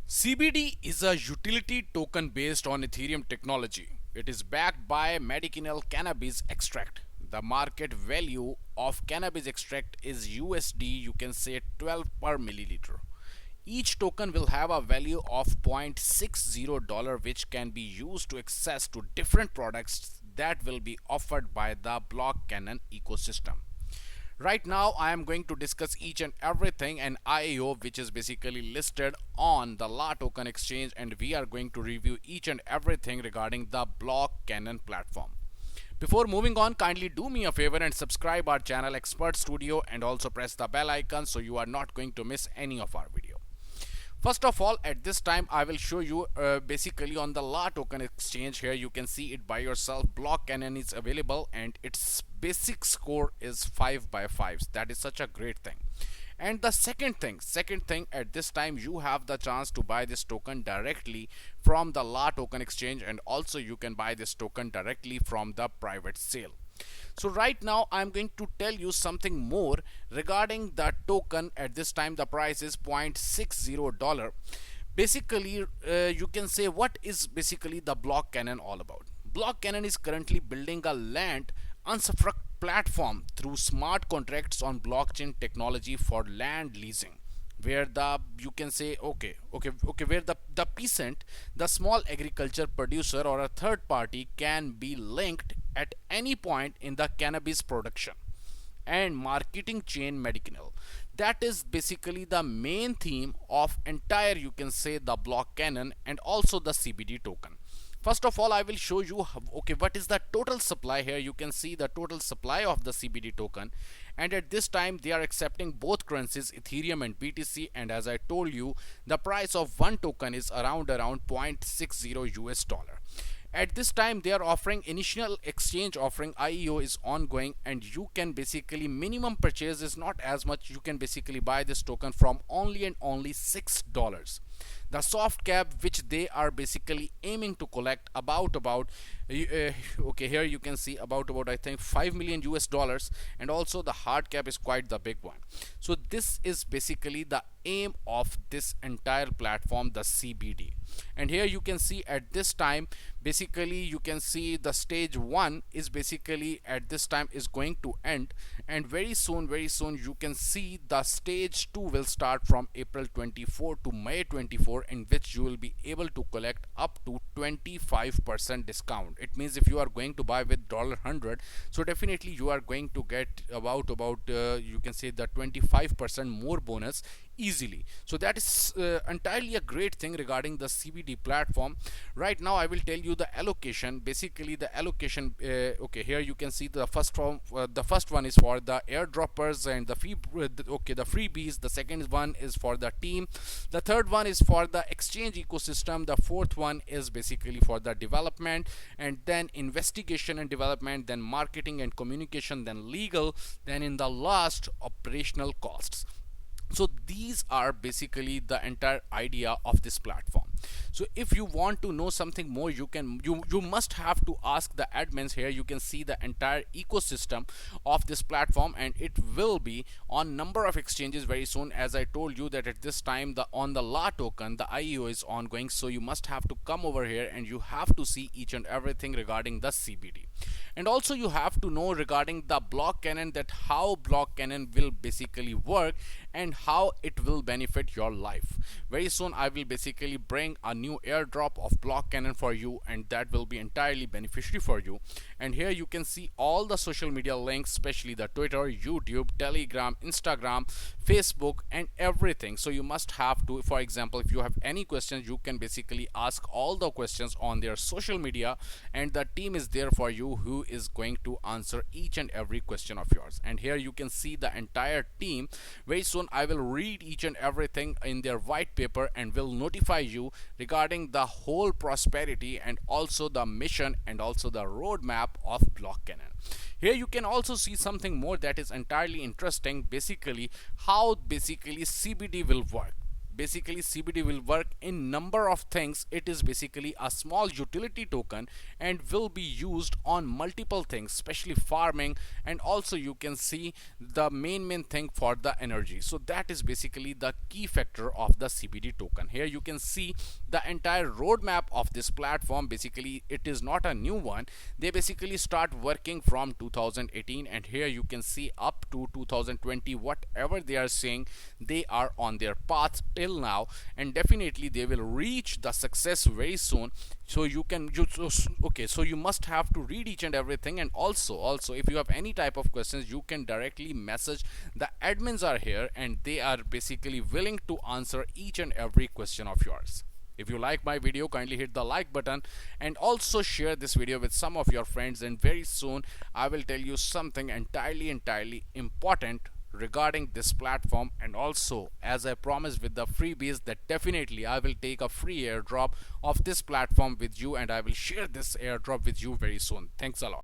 CBD is a utility token based on Ethereum technology. It is backed by medicinal cannabis extract. The market value of cannabis extract is USD, you can say 12 per milliliter. Each token will have a value of $0.60 which can be used to access to different products that will be offered by the Block Cannon ecosystem. Right now, I am going to discuss each and everything and IAO which is basically listed on the La Token Exchange, and we are going to review each and everything regarding the Block Cannon platform. Before moving on, kindly do me a favor and subscribe our channel Expert Studio and also press the bell icon so you are not going to miss any of our video. First of all, at this time I will show you basically on the La Token Exchange. Here you can see it by yourself. Block Cannon is available and its basic score is 5 by 5s. That is such a great thing. And the second thing at this time, you have the chance to buy this token directly from the La Token Exchange, and also you can buy this token directly from the private sale. So right now I'm going to tell you something more regarding the token. At this time the price is $0.60. Basically you can say, what is basically the Block Cannon all about? Block Cannon is currently building a land unstructured platform through smart contracts on blockchain technology for land leasing, where the you can say where the peasant, the small agriculture producer or a third party can be linked at any point in the cannabis production and marketing chain medicinal. That is basically the main theme of entire, you can say, the Block Cannon and also the CBD token. First of all, I will show you what is the total supply. Here you can see the total supply of the CBD token, and at this time they are accepting both currencies, Ethereum and BTC, and as I told you, the price of one token is around $0.60 US. At this time they are offering initial exchange offering. IEO is ongoing, and you can basically, minimum purchase is not as much. You can basically buy this token from only and only $6. The soft cap which they are basically aiming to collect about here you can see about I think 5 million US dollars, and also the hard cap is quite the big one. So this is basically the aim of this entire platform, the CBD. And here you can see at this time, basically you can see the stage 1 is basically at this time is going to end, and very soon you can see the stage 2 will start from April 24 to May 24, in which you will be able to collect up to 25% discount. It means if you are going to buy with $100, so definitely you are going to get about you can say the 25% more bonus easily. So that is entirely a great thing regarding the CBD platform. Right now I will tell you the allocation. Basically the allocation, here you can see the first one is for the airdroppers and the freebies. The second one is for the team. The third one is for the exchange ecosystem. The fourth one is basically for the development, and then investigation and development, then marketing and communication, then legal, then in the last, operational costs. So these are basically the entire idea of this platform. So if you want to know something more, you must have to ask the admins. Here you can see the entire ecosystem of this platform, and it will be on number of exchanges very soon. As I told you that at this time on the La token the IEO is ongoing, so you must have to come over here and you have to see each and everything regarding the CBD. And also you have to know regarding the Block Cannon, that how Block Cannon will basically work and how it will benefit your life. Very soon I will basically bring a new airdrop of Block Cannon for you, and that will be entirely beneficiary for you. And here you can see all the social media links, especially the Twitter, YouTube, Telegram, Instagram, Facebook, and everything. So you must have to, for example, if you have any questions, you can basically ask all the questions on their social media, and the team is there for you who is going to answer each and every question of yours. And here you can see the entire team. Very soon I will read each and everything in their white paper and will notify you regarding the whole prosperity and also the mission and also the roadmap of Block Cannon. Here you can also see something more that is entirely interesting, basically how basically CBD will work. basically CBD will work in number of things. It is basically a small utility token and will be used on multiple things, especially farming, and also you can see the main thing for the energy. So that is basically the key factor of the CBD token. Here you can see the entire roadmap of this platform. Basically it is not a new one. They basically start working from 2018, and here you can see up to 2020 whatever they are saying, they are on their path till now, and definitely they will reach the success very soon. So you can okay, so you must have to read each and everything, and also if you have any type of questions, you can directly message. The admins are here and they are basically willing to answer each and every question of yours. If you like my video, kindly hit the like button and also share this video with some of your friends, and very soon I will tell you something entirely important regarding this platform. And also, as I promised with the freebies, that definitely I will take a free airdrop of this platform with you, and I will share this airdrop with you very soon. Thanks a lot.